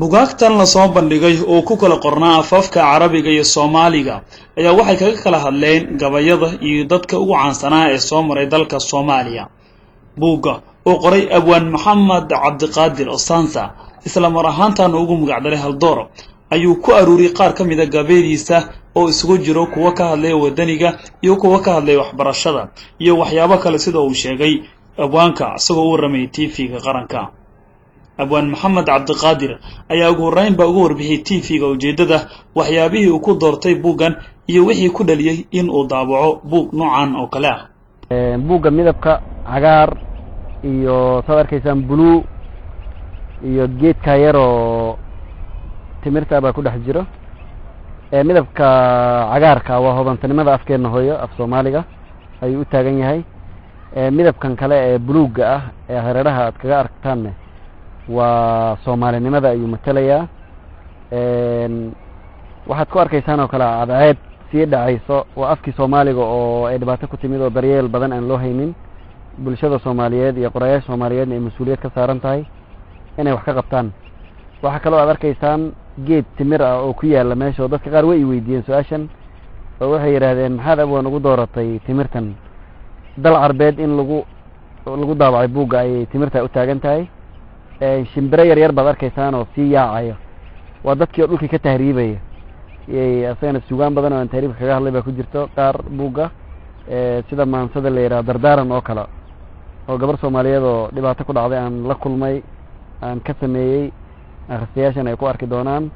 bugaagtan la soo bandhigay oo ku kala qornaa afafka Carabiga iyo Soomaaliga ayaa waxay kaga kala hadleen gabayada iyo dadka ugu caansanaa ee soo maray dalka Soomaaliya. Buugga oo qoray Abwaan Maxamed Cabdiqaadir Osansa isla mar ahaantan ugu magac daray Haldoor ayuu ku aruuriyay qaar ka mid ah gabayadiisa oo isugu jiro kuwa ka hadlay wadaniga iyo kuwa ka hadlay waxbarashada iyo waxyaabo kale sida uu sheegay abwaanka isagoo u waramay TV-ga qaranka. Abwaan Maxamed Cabdiqaadir ayaa ugu horeyn ugu warbixiyay TV-ga ujeedada waxyaabihii uu ku doortay buuggan iyo wixii ku dhaliyay in uu daabaco buug noocan oo kale ah. buugga midabka cagaar iyo sadarkaysan blue iyo geedka yar oo timirta baa ku dhex jiro. midabka cagaarka waa hodantinimada afkeena hooyo af Soomaaliga ayuu u taagan yahay. midabkan kale ee buluuga ah ee hareeraha aad kaga aragtaan waa Soomaalinimada ayuu matalayaa. waxaad ku arkaysaan oo kale cadceed sii dhacayso waa afkii Soomaaliga oo ay dhibaato ku timid oo daryeel badan aan loo haynin. bulshada Soomaaliyeed iyo qorayaasha Soomaaliyeed ay mas'uuliyad ka saaran tahay inay wax ka qabtaan. waxa kale oo aad arkaysaan geed timir ah oo ku yaala meesha dadka qaar way weydiiyeen su'aashan oo waxay yiraahdeen maxaad abwaan ugu dooratay timirtan dal Carbeed in lagu daabacay buugga ay timirta u taagan tahay. shimbire yar yar baad arkaysaan oo sii yaacayo waa dadkii dhulka ka tahriibaya asagana suugaan badan oo aan tahriibka kaga hadlay baa ku jirto qaar buugga sida maansada la yiraahdo dardaaran oo kale oo gabar Soomaaliyeed oo dhibaato ku dhacday aan la kulmay aan ka sameeyay akhristayaashan ay ku arki doonaan.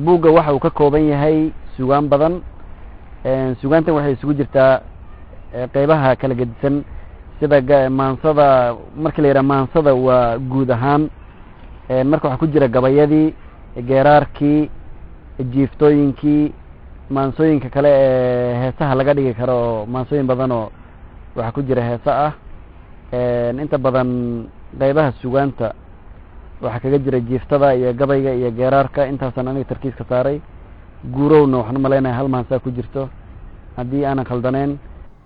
buugga waxa uu ka kooban yahay suugaan badan. suugaantan waxay isugu jirtaa qaybaha kala gedisan sida maansada markii la yiraahdo maansada waa guud ahaan marka waxa ku jira gabayadii geeraarkii jiiftooyinkii maansooyinka kale ee heesaha laga dhigi karo maansooyin badan oo waxa ku jira heesa ah. inta badan qaybaha suugaanta waxa kaga jira jiiftada iyo gabayga iyo geeraarka intaasan aniga tarkiis ka saaray. guurowna waxaan maleynayaa hal maansa ku jirto haddii aanan khaldaneen.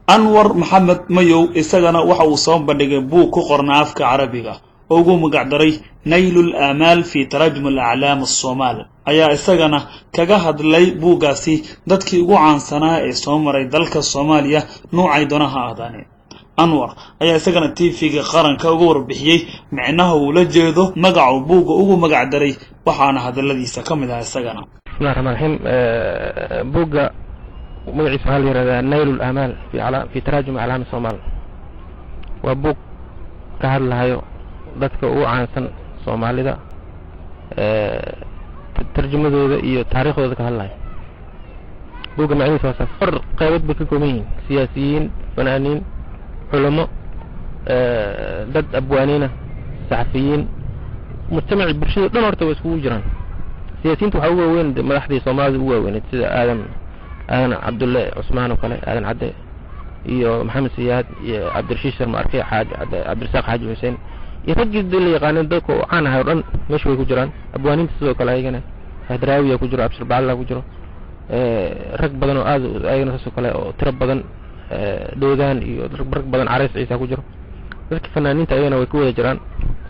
Anwar Maxamed Mayow isagana waxa uu soo bandhigay buug ku qornaa afka Carabiga oo ugu magac daray Naylul Aamal fi Tarajum al-A'lam as-Soomaali ayaa isagana kaga hadlay buuggaasi dadkii ugu caansanaa ee soo maray dalka Soomaaliya noocay doonaha ahaadeen. Anwar ayaa isagana TV-ga qaranka uga warbixiyay macnaha uu la jeedo magaca buugga ugu magac daray waxaana hadaladiisa kamid ah isagana. bismillahirrahmanirrahim. buugga magaciisa waxaa la yiraahdaa Naylul Aamal fi Tarajum al-A'lam as-Soomaali waa buug ka hadlayo dadka ugu caansan Soomaalida tarjumadooda iyo taariikhdooda ka hadlayo. buugga macnihiisa waa afar qaybood bay ka kooban yihiin: siyaasiyiin, fanaaniin, culamo, dad abwaaniina, saxafiyiin, mujtamaci bulshada dhan horta way iskugu jiraan. siyaasiyiinta waxaa ugu waaweyn madaxdii Soomaalida ugu waaweyn sida aadan Cabdulle Cusmaan oo kale, aadan Cadde iyo Maxamed Siyaad iyo Cabdirashiid Sharma Arke, Cabdirasaaq Xaaji Xuseen iyo raggii la yaqaaneen dadka oo caan ahaa oo dhan meesha way ku jiraan. abwaaniinta sidoo kale ayagana Hadraawiya ku jiro, Abshir Bacalla ku jiro, rag badan oo aad ayagana sidoo kale oo tiro badan doodaan iyo rag badan Carays Ciise ku jiro. dadka fanaaniinta ayagana way ku wada jiraan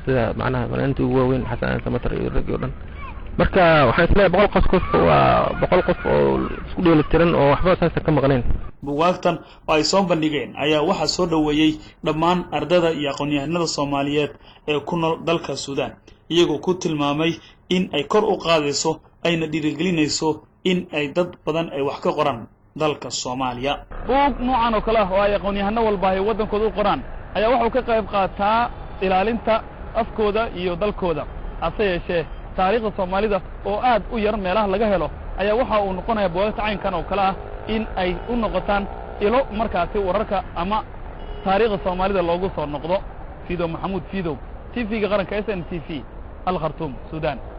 sida macnaha fanaaniinta ugu waaweyn Xasan Samatar iyo rag oo dhan. marka waxaan isleeyahay 100 qof waa 100 qof oo isku dheelitiran oo waxba saas ka maqneen. buugaagtan oo ay soo bandhigeen ayaa waxa soo dhaweeyay dhammaan ardayda iyo aqoon-yahanada Soomaaliyeed ee ku nool dalka Suudaan iyagoo ku tilmaamay in ay kor u qaadayso ayna dhiirigelinayso in ay dad badan ay wax ka qoraan dalka Soomaaliya. buug noocan oo kale ah oo ay aqoon-yahano walba ay wadankooda u qoraan ayaa waxa uu ka qayb qaataa ilaalinta afkooda iyo dalkooda. hase yeeshee taariikhda Soomaalida oo aad u yar meelaha laga helo ayaa waxa uu noqonayaa buugaagta caynkan oo kale ah in ay u noqotaan ilo markaasi wararka ama taariikhda Soomaalida loogu soo noqdo. Fiido Maxamuud Fiido, TV-ga qaranka SNTV, Al Khartoum, Suudaan.